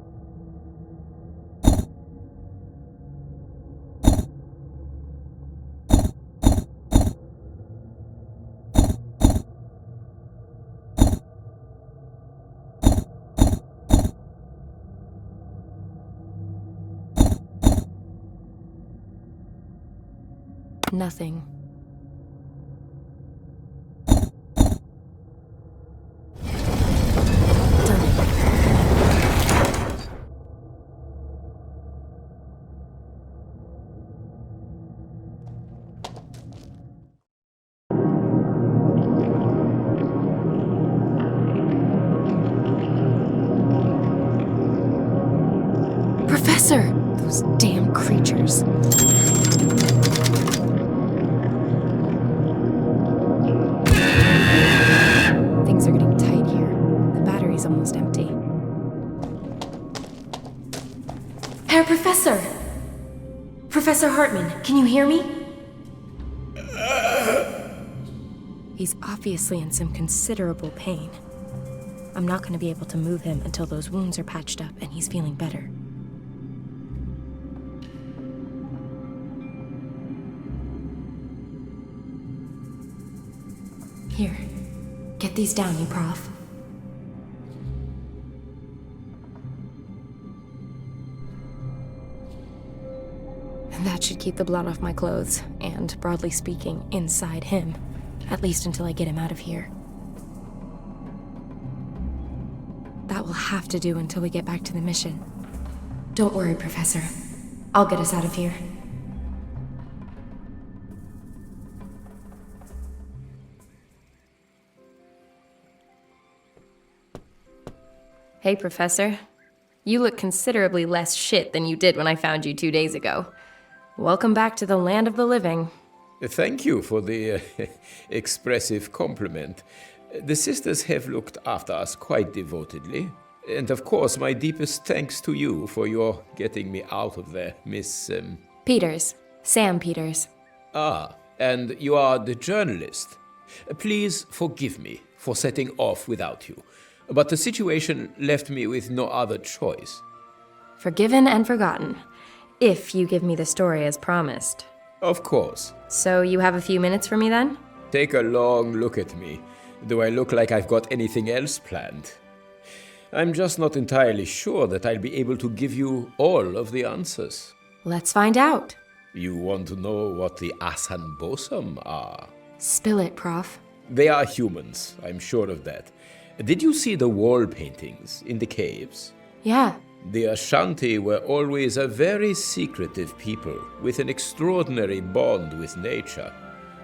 Speaker 1: Nothing. doors. Things are getting tight here. The battery's almost empty. Herr Professor! Professor Hartman, can you hear me? He's obviously in some considerable pain. I'm not going to be able to move him until those wounds are patched up and he's feeling better. Here, get these down, you prof. And that should keep the blood off my clothes, and, broadly speaking, inside him. At least until I get him out of here. That will have to do until we get back to the mission. Don't worry, Professor. I'll get us out of here. Hey, Professor. You look considerably less shit than you did when I found you 2 days ago. Welcome back to the land of the living.
Speaker 4: Thank you for the expressive compliment. The sisters have looked after us quite devotedly. And of course, my deepest thanks to you for your getting me out of there, Miss...
Speaker 1: Peters. Sam Peters.
Speaker 4: Ah, and you are the journalist. Please forgive me for setting off without you. But the situation left me with no other choice.
Speaker 1: Forgiven and forgotten. If you give me the story as promised.
Speaker 4: Of course.
Speaker 1: So you have a few minutes for me then?
Speaker 4: Take a long look at me. Do I look like I've got anything else planned? I'm just not entirely sure that I'll be able to give you all of the answers.
Speaker 1: Let's find out.
Speaker 4: You want to know what the Ashanti are?
Speaker 1: Spill it, Prof.
Speaker 4: They are humans, I'm sure of that. Did you see the wall paintings in the caves?
Speaker 1: Yeah.
Speaker 4: The Ashanti were always a very secretive people with an extraordinary bond with nature.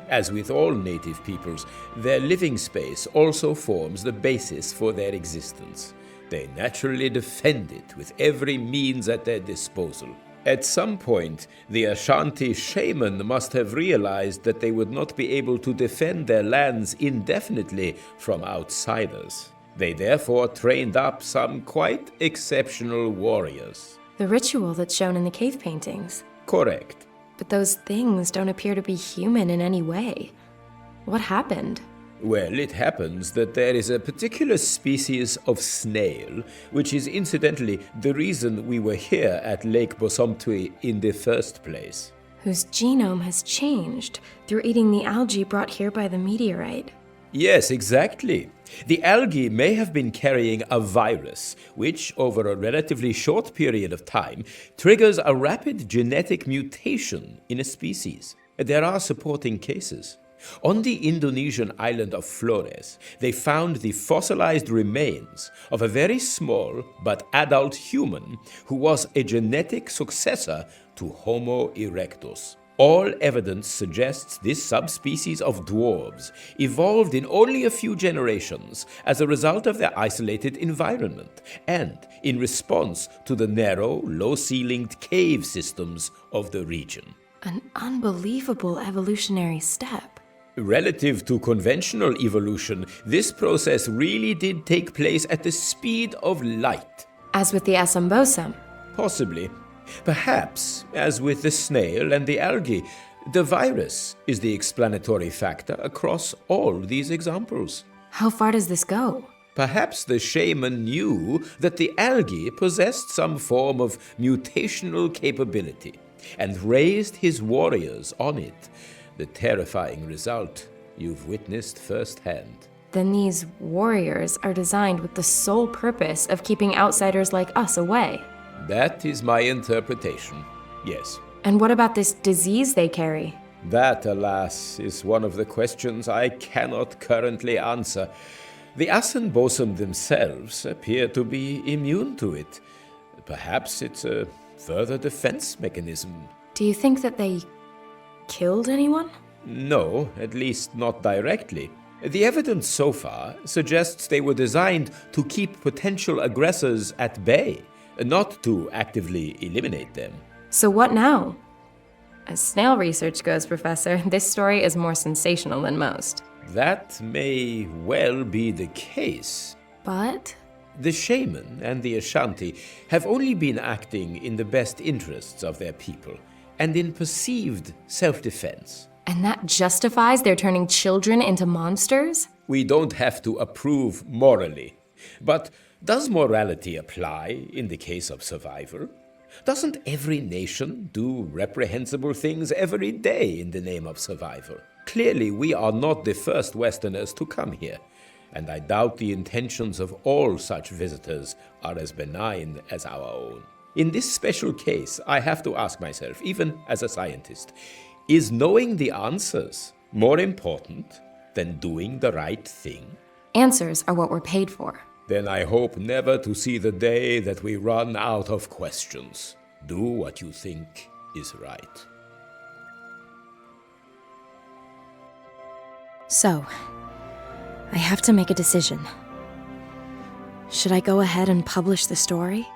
Speaker 4: As with all native peoples, their living space also forms the basis for their existence. They naturally defend it with every means at their disposal. At some point, the Ashanti shaman must have realized that they would not be able to defend their lands indefinitely from outsiders. They therefore trained up some quite exceptional warriors.
Speaker 1: The ritual that's shown in the cave paintings.
Speaker 4: Correct.
Speaker 1: But those things don't appear to be human in any way. What happened?
Speaker 4: Well, it happens that there is a particular species of snail, which is incidentally the reason we were here at Lake Bosomtwi in the first place.
Speaker 1: Whose genome has changed through eating the algae brought here by the meteorite.
Speaker 4: Yes, exactly. The algae may have been carrying a virus, which, over a relatively short period of time, triggers a rapid genetic mutation in a species. There are supporting cases. On the Indonesian island of Flores, they found the fossilized remains of a very small but adult human who was a genetic successor to Homo erectus. All evidence suggests this subspecies of dwarves evolved in only a few generations as a result of their isolated environment and in response to the narrow, low-ceilinged cave systems of the region.
Speaker 1: An unbelievable evolutionary step.
Speaker 4: Relative to conventional evolution, this process really did take place at the speed of light.
Speaker 1: As with the Asambosam.
Speaker 4: Possibly. Perhaps, as with the snail and the algae, the virus is the explanatory factor across all these examples.
Speaker 1: How far does this go?
Speaker 4: Perhaps the shaman knew that the algae possessed some form of mutational capability and raised his warriors on it. The terrifying result you've witnessed firsthand.
Speaker 1: Then these warriors are designed with the sole purpose of keeping outsiders like us away.
Speaker 4: That is my interpretation, yes.
Speaker 1: And what about this disease they carry?
Speaker 4: That, alas, is one of the questions I cannot currently answer. The Assanbosum themselves appear to be immune to it. Perhaps it's a further defense mechanism.
Speaker 1: Do you think that they killed anyone?
Speaker 4: No, at least not directly. The evidence so far suggests they were designed to keep potential aggressors at bay, not to actively eliminate them.
Speaker 1: So what now? As snail research goes, Professor, this story is more sensational than most.
Speaker 4: That may well be the case.
Speaker 1: But
Speaker 4: The shaman and the Ashanti have only been acting in the best interests of their people and in perceived self-defense.
Speaker 1: and that justifies their turning children into monsters?
Speaker 4: We don't have to approve morally. But does morality apply in the case of survival? Doesn't every nation do reprehensible things every day in the name of survival? Clearly, we are not the first Westerners to come here, and I doubt the intentions of all such visitors are as benign as our own. In this special case, I have to ask myself, even as a scientist, is knowing the answers more important than doing the right thing?
Speaker 1: Answers are what we're paid for.
Speaker 4: Then I hope never to see the day that we run out of questions. Do what you think is right.
Speaker 1: So, I have to make a decision. Should I go ahead and publish the story?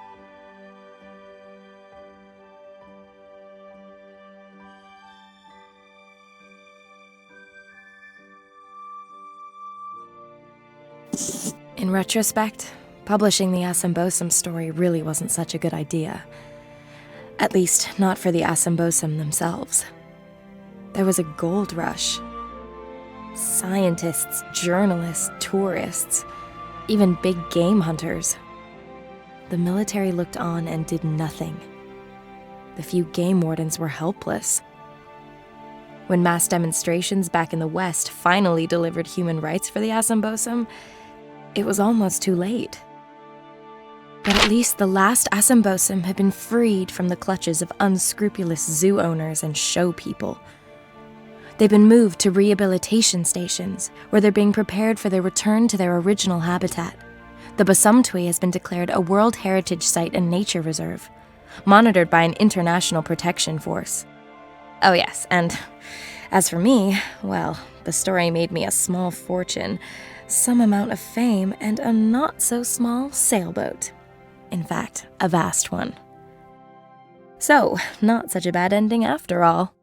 Speaker 1: In retrospect, publishing the Asambosum story really wasn't such a good idea. At least, not for the Asambosum themselves. There was a gold rush. Scientists, journalists, tourists, even big game hunters. The military looked on and did nothing. The few game wardens were helpless. When mass demonstrations back in the West finally delivered human rights for the Asambosum, it was almost too late. But at least the last Asambosum had been freed from the clutches of unscrupulous zoo owners and show people. They've been moved to rehabilitation stations, where they're being prepared for their return to their original habitat. The Basumtwi has been declared a World Heritage Site and Nature Reserve, monitored by an international protection force. Oh yes, and as for me, well, the story made me a small fortune, some amount of fame, and a not-so-small sailboat. In fact, a vast one. So, not such a bad ending after all.